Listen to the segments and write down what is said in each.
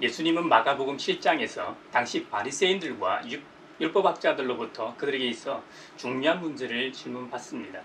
예수님은 마가복음 7장에서 당시 바리새인들과 율법학자들로부터 그들에게 있어 중요한 문제를 질문받습니다.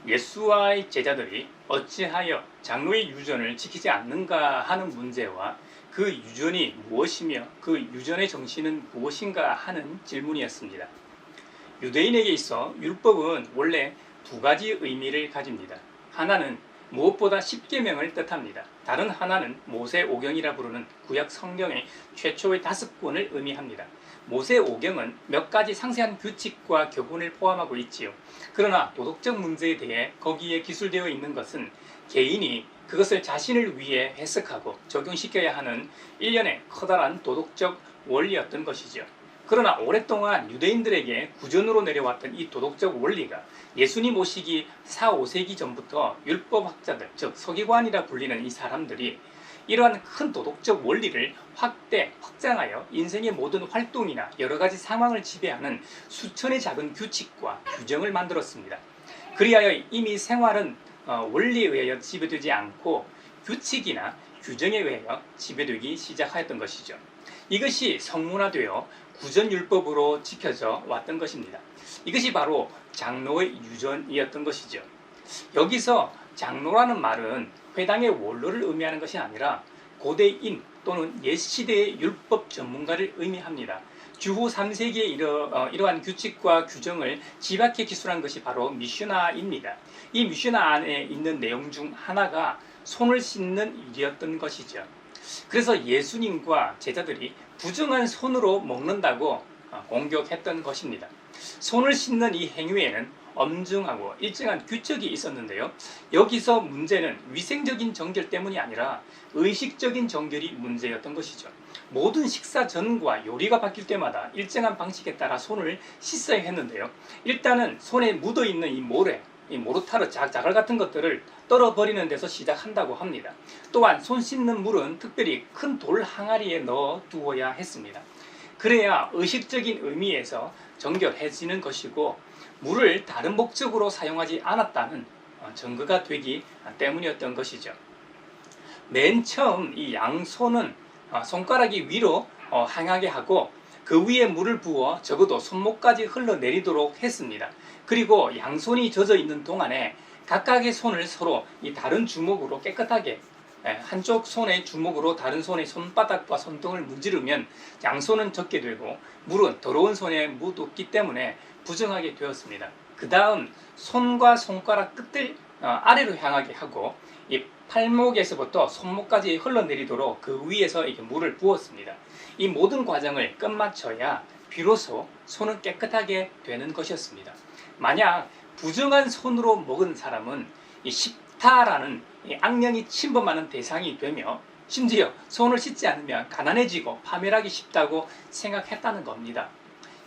예수와의 제자들이 어찌하여 장로의 유전을 지키지 않는가 하는 문제와 그 유전이 무엇이며 그 유전의 정신은 무엇인가 하는 질문이었습니다. 유대인에게 있어 율법은 원래 두 가지 의미를 가집니다. 하나는 무엇보다 십계명을 뜻합니다. 다른 하나는 모세오경이라 부르는 구약 성경의 최초의 5권을 의미합니다. 모세오경은 몇 가지 상세한 규칙과 교훈을 포함하고 있지요. 그러나 도덕적 문제에 대해 거기에 기술되어 있는 것은 개인이 그것을 자신을 위해 해석하고 적용시켜야 하는 일련의 커다란 도덕적 원리였던 것이죠. 그러나 오랫동안 유대인들에게 구전으로 내려왔던 이 도덕적 원리가 예수님 오시기 4, 5세기 전부터 율법학자들, 즉 서기관이라 불리는 이 사람들이 이러한 큰 도덕적 원리를 확장하여 인생의 모든 활동이나 여러 가지 상황을 지배하는 수천의 작은 규칙과 규정을 만들었습니다. 그리하여 이미 생활은 원리에 의하여 지배되지 않고 규칙이나 규정에 의하여 지배되기 시작하였던 것이죠. 이것이 성문화되어 구전율법으로 지켜져 왔던 것입니다. 이것이 바로 장로의 유전이었던 것이죠. 여기서 장로라는 말은 회당의 원로를 의미하는 것이 아니라 고대인 또는 옛 시대의 율법 전문가를 의미합니다. 주후 3세기에 이러한 규칙과 규정을 집약해 기술한 것이 바로 미슈나입니다. 이 미슈나 안에 있는 내용 중 하나가 손을 씻는 일이었던 것이죠. 그래서 예수님과 제자들이 부정한 손으로 먹는다고 공격했던 것입니다. 손을 씻는 이 행위에는 엄중하고 일정한 규칙이 있었는데요. 여기서 문제는 위생적인 정결 때문이 아니라 의식적인 정결이 문제였던 것이죠. 모든 식사 전과 요리가 바뀔 때마다 일정한 방식에 따라 손을 씻어야 했는데요. 일단은 손에 묻어있는 이 모래, 이 모르타르 자갈 같은 것들을 떨어버리는 데서 시작한다고 합니다. 또한 손 씻는 물은 특별히 큰 돌 항아리에 넣어 두어야 했습니다. 그래야 의식적인 의미에서 정결해지는 것이고 물을 다른 목적으로 사용하지 않았다는 증거가 되기 때문이었던 것이죠. 맨 처음 이 양손은 손가락이 위로 향하게 하고 그 위에 물을 부어 적어도 손목까지 흘러내리도록 했습니다. 그리고 양손이 젖어 있는 동안에 각각의 손을 서로 이 다른 주먹으로 깨끗하게 한쪽 손의 주먹으로 다른 손의 손바닥과 손등을 문지르면 양손은 젖게 되고 물은 더러운 손에 묻었기 때문에 부정하게 되었습니다. 그 다음 손과 손가락 끝을 아래로 향하게 하고 이 팔목에서부터 손목까지 흘러내리도록 그 위에서 이렇게 물을 부었습니다. 이 모든 과정을 끝마쳐야 비로소 손은 깨끗하게 되는 것이었습니다. 만약 부정한 손으로 먹은 사람은 이 십타라는 이 악령이 침범하는 대상이 되며 심지어 손을 씻지 않으면 가난해지고 파멸하기 쉽다고 생각했다는 겁니다.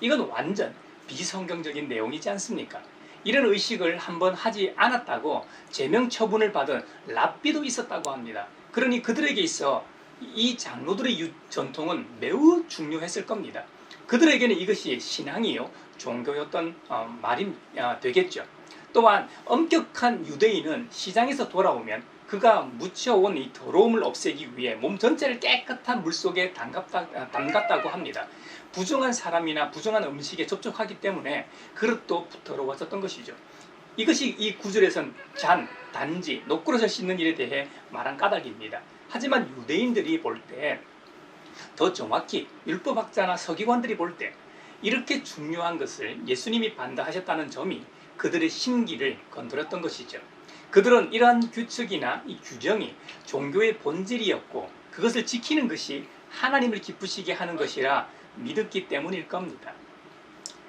이건 완전 비성경적인 내용이지 않습니까? 이런 의식을 한번 하지 않았다고 제명 처분을 받은 랍비도 있었다고 합니다. 그러니 그들에게 있어 이 장로들의 전통은 매우 중요했을 겁니다. 그들에게는 이것이 신앙이요 종교였던 말이 되겠죠. 또한 엄격한 유대인은 시장에서 돌아오면 그가 묻혀온 이 더러움을 없애기 위해 몸 전체를 깨끗한 물속에 담갔다고 합니다. 부정한 사람이나 부정한 음식에 접촉하기 때문에 그릇도 더러워졌던 것이죠. 이것이 이 구절에선 단지 노크러져 씻는 일에 대해 말한 까닭입니다. 하지만 유대인들이 볼 때, 더 정확히 율법학자나 서기관들이 볼 때 이렇게 중요한 것을 예수님이 반대하셨다는 점이 그들의 심기를 건드렸던 것이죠. 그들은 이러한 규칙이나 이 규정이 종교의 본질이었고 그것을 지키는 것이 하나님을 기쁘시게 하는 것이라 믿었기 때문일 겁니다.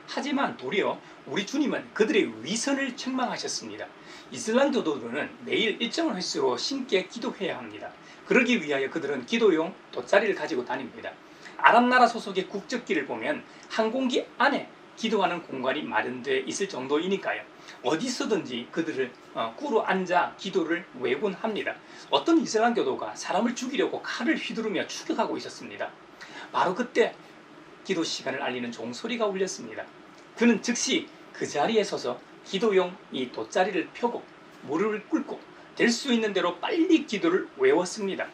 하지만 도리어 우리 주님은 그들의 위선을 책망하셨습니다. 이슬람 교도들은 매일 일정한 횟수로 신께 기도해야 합니다. 그러기 위하여 그들은 기도용 돗자리를 가지고 다닙니다. 아랍나라 소속의 국적기를 보면 항공기 안에 기도하는 공간이 마련되어 있을 정도이니까요. 어디서든지 그들을 꿇어 앉아 기도를 외군합니다. 어떤 이슬람 교도가 사람을 죽이려고 칼을 휘두르며 추격하고 있었습니다. 바로 그때 기도 시간을 알리는 종소리가 울렸습니다. 그는 즉시 그 자리에 서서 기도용 이 돗자리를 펴고 무릎을 꿇고 될 수 있는 대로 빨리 기도를 외웠습니다.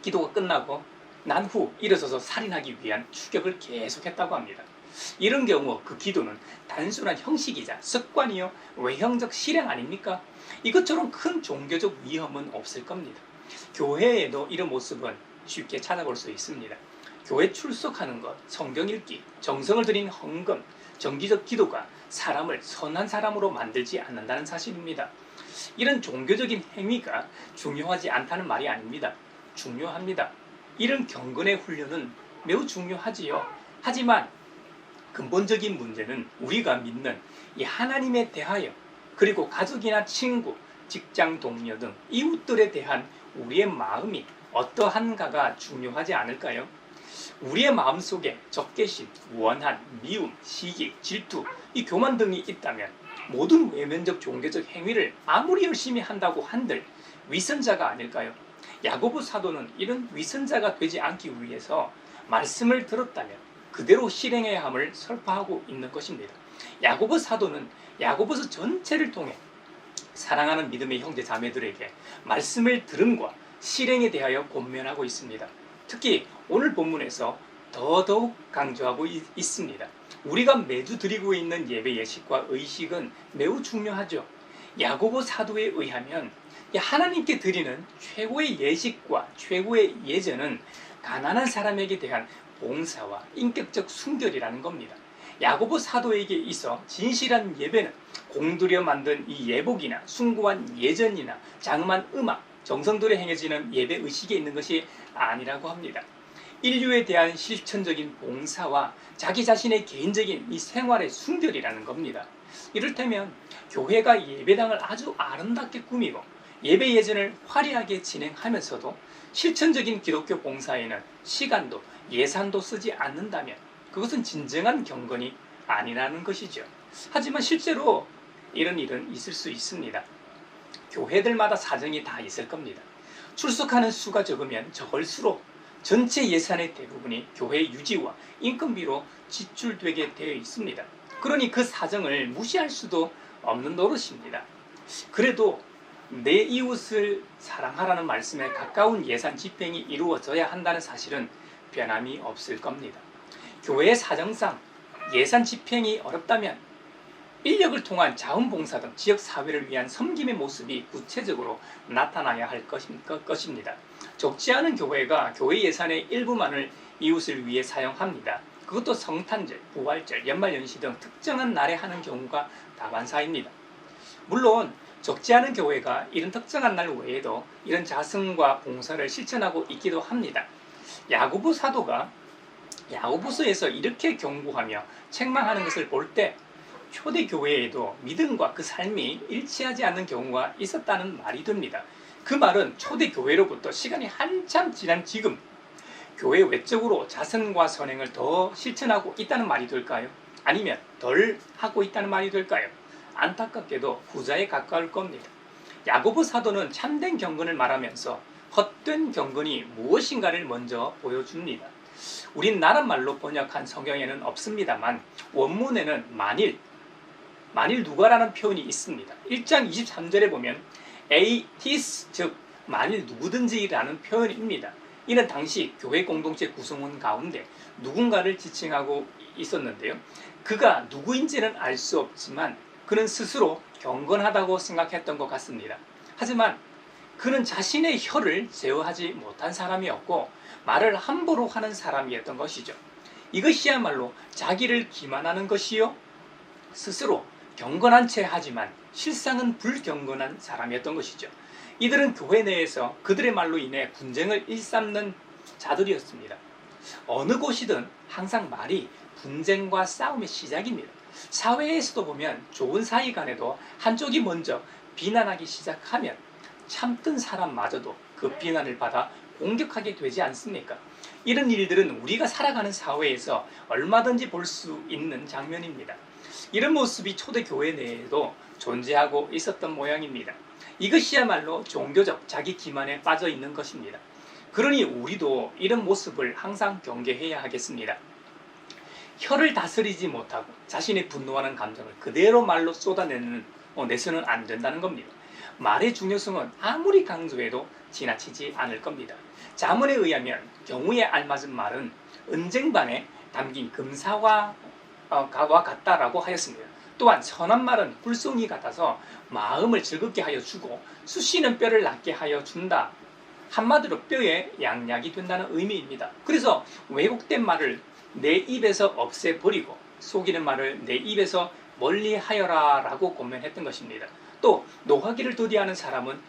기도가 끝나고 난 후 일어서서 살인하기 위한 추격을 계속했다고 합니다. 이런 경우 그 기도는 단순한 형식이자 습관이요 외형적 실행 아닙니까? 이것처럼 큰 종교적 위험은 없을 겁니다. 교회에도 이런 모습은 쉽게 찾아볼 수 있습니다. 교회 출석하는 것, 성경 읽기, 정성을 들인 헌금, 정기적 기도가 사람을 선한 사람으로 만들지 않는다는 사실입니다. 이런 종교적인 행위가 중요하지 않다는 말이 아닙니다. 중요합니다. 이런 경건의 훈련은 매우 중요하지요. 하지만 근본적인 문제는 우리가 믿는 이 하나님에 대하여 그리고 가족이나 친구, 직장 동료 등 이웃들에 대한 우리의 마음이 어떠한가가 중요하지 않을까요? 우리의 마음속에 적개심, 원한, 미움, 시기, 질투, 이 교만 등이 있다면 모든 외면적 종교적 행위를 아무리 열심히 한다고 한들 위선자가 아닐까요? 야고보 사도는 이런 위선자가 되지 않기 위해서 말씀을 들었다면 그대로 실행해야 함을 설파하고 있는 것입니다. 야고보 사도는 야고보서 전체를 통해 사랑하는 믿음의 형제 자매들에게 말씀을 들음과 실행에 대하여 권면하고 있습니다. 특히 오늘 본문에서 더더욱 강조하고 있습니다. 우리가 매주 드리고 있는 예배 예식과 의식은 매우 중요하죠. 야고보 사도에 의하면 하나님께 드리는 최고의 예식과 최고의 예전은 가난한 사람에게 대한 봉사와 인격적 순결이라는 겁니다. 야고보 사도에게 있어 진실한 예배는 공들여 만든 이 예복이나 숭고한 예전이나 장엄한 음악, 정성들에 행해지는 예배 의식에 있는 것이 아니라고 합니다. 인류에 대한 실천적인 봉사와 자기 자신의 개인적인 이 생활의 순결이라는 겁니다. 이를테면 교회가 예배당을 아주 아름답게 꾸미고 예배 예전을 화려하게 진행하면서도 실천적인 기독교 봉사에는 시간도 예산도 쓰지 않는다면 그것은 진정한 경건이 아니라는 것이죠. 하지만 실제로 이런 일은 있을 수 있습니다. 교회들마다 사정이 다 있을 겁니다. 출석하는 수가 적으면 적을수록 전체 예산의 대부분이 교회 유지와 인건비로 지출되게 되어 있습니다. 그러니 그 사정을 무시할 수도 없는 노릇입니다. 그래도 내 이웃을 사랑하라는 말씀에 가까운 예산 집행이 이루어져야 한다는 사실은 변함이 없을 겁니다. 교회의 사정상 예산 집행이 어렵다면 인력을 통한 자원봉사 등 지역사회를 위한 섬김의 모습이 구체적으로 나타나야 할 것입니다. 적지 않은 교회가 교회 예산의 일부만을 이웃을 위해 사용합니다. 그것도 성탄절, 부활절, 연말연시 등 특정한 날에 하는 경우가 다반사입니다. 물론 적지 않은 교회가 이런 특정한 날 외에도 이런 자성과 봉사를 실천하고 있기도 합니다. 야고보 사도가 야고보서에서 이렇게 경고하며 책망하는 것을 볼 때 초대교회에도 믿음과 그 삶이 일치하지 않는 경우가 있었다는 말이 됩니다. 그 말은 초대교회로부터 시간이 한참 지난 지금 교회 외적으로 자선과 선행을 더 실천하고 있다는 말이 될까요? 아니면 덜 하고 있다는 말이 될까요? 안타깝게도 후자에 가까울 겁니다. 야고보 사도는 참된 경건을 말하면서 헛된 경건이 무엇인가를 먼저 보여줍니다. 우린 나란 말로 번역한 성경에는 없습니다만 원문에는 만일 누가라는 표현이 있습니다. 1장 23절에 보면 에이티스 즉 만일 누구든지라는 표현입니다. 이는 당시 교회 공동체 구성원 가운데 누군가를 지칭하고 있었는데요. 그가 누구인지는 알 수 없지만 그는 스스로 경건하다고 생각했던 것 같습니다. 하지만 그는 자신의 혀를 제어하지 못한 사람이었고 말을 함부로 하는 사람이었던 것이죠. 이것이야말로 자기를 기만하는 것이요 스스로 경건한 채 하지만 실상은 불경건한 사람이었던 것이죠. 이들은 교회 내에서 그들의 말로 인해 분쟁을 일삼는 자들이었습니다. 어느 곳이든 항상 말이 분쟁과 싸움의 시작입니다. 사회에서도 보면 좋은 사이 간에도 한쪽이 먼저 비난하기 시작하면 참던 사람마저도 그 비난을 받아 공격하게 되지 않습니까? 이런 일들은 우리가 살아가는 사회에서 얼마든지 볼 수 있는 장면입니다. 이런 모습이 초대교회 내에도 존재하고 있었던 모양입니다. 이것이야말로 종교적 자기 기만에 빠져 있는 것입니다. 그러니 우리도 이런 모습을 항상 경계해야 하겠습니다. 혀를 다스리지 못하고 자신의 분노하는 감정을 그대로 말로 내서는 안 된다는 겁니다. 말의 중요성은 아무리 강조해도 지나치지 않을 겁니다. 자문에 의하면 경우에 알맞은 말은 은쟁반에 담긴 금사와 같다라고 하였습니다. 또한 선한 말은 불송이 같아서 마음을 즐겁게 하여 주고 쑤시는 뼈를 낫게 하여 준다. 한마디로 뼈에 양약이 된다는 의미입니다. 그래서 왜곡된 말을 내 입에서 없애버리고 속이는 말을 내 입에서 멀리하여라 라고 권면했던 것입니다. 또 노하기를 더디하는 사람은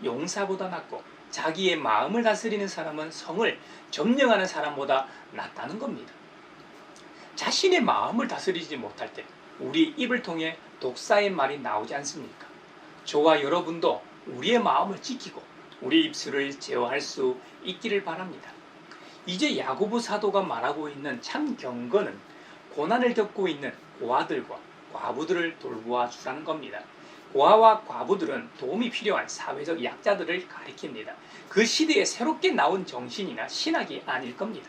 용사보다 낫고 자기의 마음을 다스리는 사람은 성을 점령하는 사람보다 낫다는 겁니다. 자신의 마음을 다스리지 못할 때 우리 입을 통해 독사의 말이 나오지 않습니까? 저와 여러분도 우리의 마음을 지키고 우리 입술을 제어할 수 있기를 바랍니다. 이제 야고보 사도가 말하고 있는 참 경건은 고난을 겪고 있는 고아들과 과부들을 돌보아 주라는 겁니다. 고아와 과부들은 도움이 필요한 사회적 약자들을 가리킵니다. 그 시대에 새롭게 나온 정신이나 신학이 아닐 겁니다.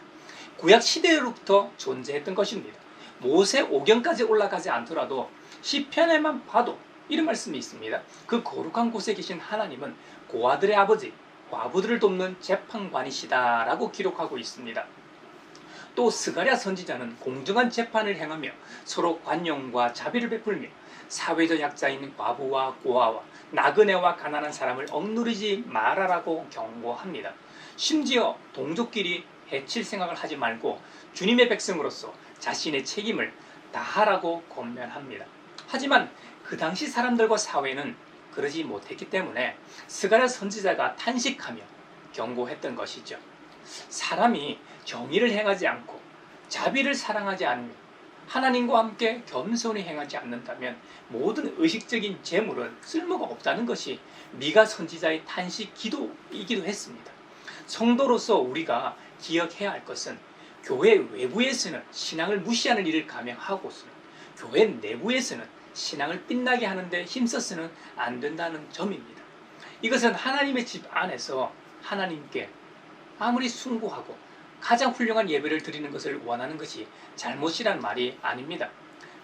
구약 시대로부터 존재했던 것입니다. 모세 오경까지 올라가지 않더라도 시편에만 봐도 이런 말씀이 있습니다. 그 거룩한 곳에 계신 하나님은 고아들의 아버지, 과부들을 돕는 재판관이시다 라고 기록하고 있습니다. 또 스가랴 선지자는 공정한 재판을 행하며 서로 관용과 자비를 베풀며 사회적 약자인 과부와 고아와 나그네와 가난한 사람을 억누르지 말아라고 경고합니다. 심지어 동족끼리 해칠 생각을 하지 말고 주님의 백성으로서 자신의 책임을 다하라고 권면합니다. 하지만 그 당시 사람들과 사회는 그러지 못했기 때문에 스가랴 선지자가 탄식하며 경고했던 것이죠. 사람이 정의를 행하지 않고 자비를 사랑하지 않으며 하나님과 함께 겸손히 행하지 않는다면 모든 의식적인 재물은 쓸모가 없다는 것이 미가 선지자의 탄식 기도이기도 했습니다. 성도로서 우리가 기억해야 할 것은 교회 외부에서는 신앙을 무시하는 일을 감행하고서 교회 내부에서는 신앙을 빛나게 하는데 힘써서는 안 된다는 점입니다. 이것은 하나님의 집 안에서 하나님께 아무리 숭고하고 가장 훌륭한 예배를 드리는 것을 원하는 것이 잘못이란 말이 아닙니다.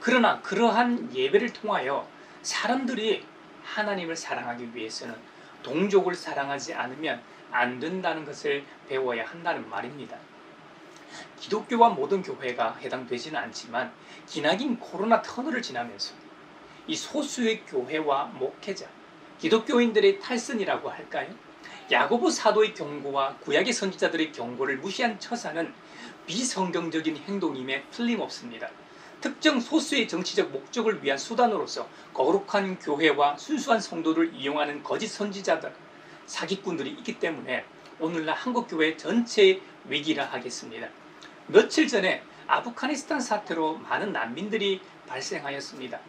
그러나 그러한 예배를 통하여 사람들이 하나님을 사랑하기 위해서는 동족을 사랑하지 않으면 안 된다는 것을 배워야 한다는 말입니다. 기독교와 모든 교회가 해당되지는 않지만 기나긴 코로나 터널을 지나면서 이 소수의 교회와 목회자, 기독교인들의 탈선이라고 할까요? 야고보 사도의 경고와 구약의 선지자들의 경고를 무시한 처사는 비성경적인 행동임에 틀림없습니다. 특정 소수의 정치적 목적을 위한 수단으로서 거룩한 교회와 순수한 성도를 이용하는 거짓 선지자들, 사기꾼들이 있기 때문에 오늘날 한국교회 전체의 위기라 하겠습니다. 며칠 전에 아프가니스탄 사태로 많은 난민들이 발생하였습니다.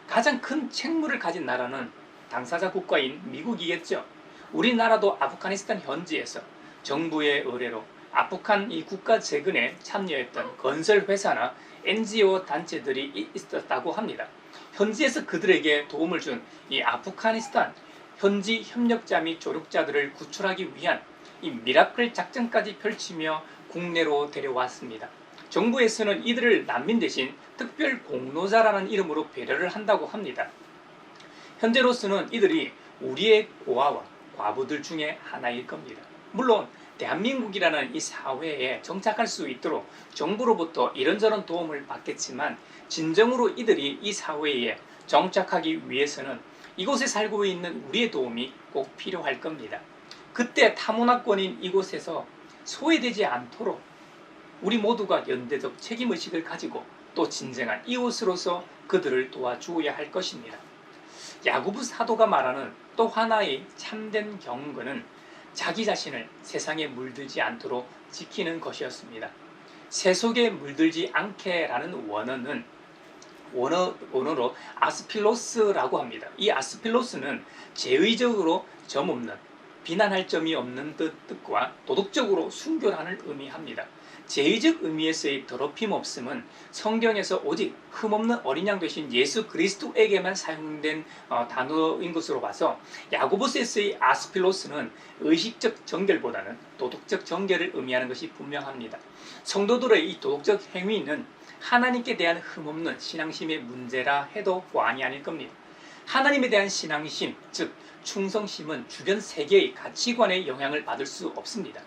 가장 큰 책무를 가진 나라는 당사자 국가인 미국이겠죠. 우리나라도 아프가니스탄 현지에서 정부의 의뢰로 아프간 이 국가 재건에 참여했던 건설회사나 NGO 단체들이 있었다고 합니다. 현지에서 그들에게 도움을 준 이 아프가니스탄 현지 협력자 및 조력자들을 구출하기 위한 이 미라클 작전까지 펼치며 국내로 데려왔습니다. 정부에서는 이들을 난민 대신 특별 공로자라는 이름으로 배려를 한다고 합니다. 현재로서는 이들이 우리의 고아와 과부들 중에 하나일 겁니다. 물론 대한민국이라는 이 사회에 정착할 수 있도록 정부로부터 이런저런 도움을 받겠지만 진정으로 이들이 이 사회에 정착하기 위해서는 이곳에 살고 있는 우리의 도움이 꼭 필요할 겁니다. 그때 타문화권인 이곳에서 소외되지 않도록 우리 모두가 연대적 책임의식을 가지고 또 진정한 이웃으로서 그들을 도와주어야 할 것입니다. 야고보 사도가 말하는 또 하나의 참된 경건은 자기 자신을 세상에 물들지 않도록 지키는 것이었습니다. 새 속에 물들지 않게라는 원어로 아스필로스라고 합니다. 이 아스필로스는 제의적으로 점 없는, 비난할 점이 없는 뜻과 도덕적으로 순결함을 의미합니다. 제의적 의미에서의 더럽힘 없음은 성경에서 오직 흠없는 어린 양 되신 예수 그리스도에게만 사용된 단어인 것으로 봐서 야고보서에서의 아스필로스는 의식적 정결보다는 도덕적 정결을 의미하는 것이 분명합니다. 성도들의 이 도덕적 행위는 하나님께 대한 흠없는 신앙심의 문제라 해도 과언이 아닐 겁니다. 하나님에 대한 신앙심, 즉 충성심은 주변 세계의 가치관에 영향을 받을 수 없습니다.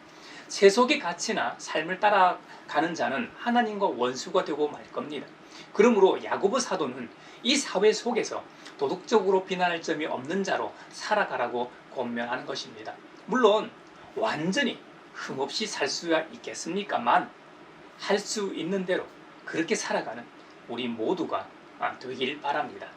세속의 가치나 삶을 따라가는 자는 하나님과 원수가 되고 말 겁니다. 그러므로 야고보 사도는 이 사회 속에서 도덕적으로 비난할 점이 없는 자로 살아가라고 권면하는 것입니다. 물론 완전히 흠없이 살 수야 있겠습니까만 할 수 있는 대로 그렇게 살아가는 우리 모두가 되길 바랍니다.